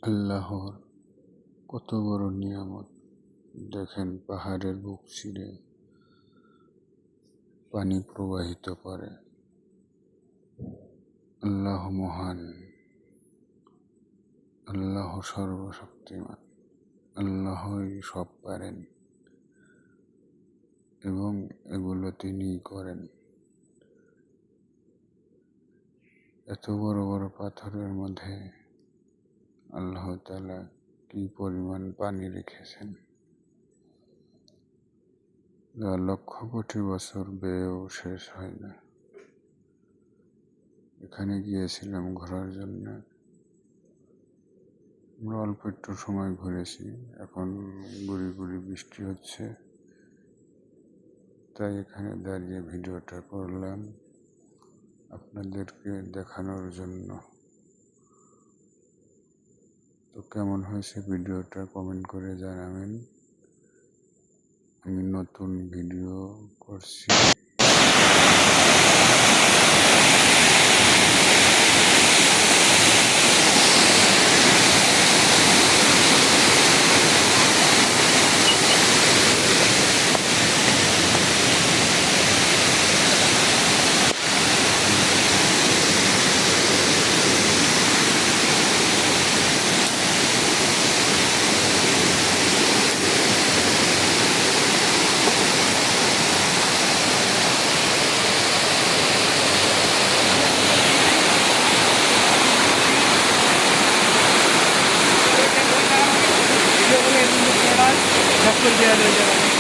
আল্লাহর কত বড় নিয়ামত দেখেন, পাহাড়ের বুক চিরে পানি প্রবাহিত করে। আল্লাহ মহান, আল্লাহ সর্বশক্তিমান, আল্লাহই সব পারেন এবং এগুলো তিনিই করেন। এত বড় বড় পাথরের মধ্যে আল্লাহ তাআলা কি পরিমাণ পানি রেখেছেন, যা লক্ষ কোটি বছর বেয়েও শেষ হয় না। এখানে গিয়েছিলাম ঘোরার জন্য, আমরা অল্প একটু সময় ঘুরেছি। এখন গুড়ি গুড়ি বৃষ্টি হচ্ছে, তাই এখানে দাঁড়িয়ে ভিডিওটা করলাম আপনাদেরকে দেখানোর জন্য। তো কেমন হয়েছে ভিডিওটা কমেন্ট করে জানাবেন। আমি নতুন ভিডিও করছি। Después de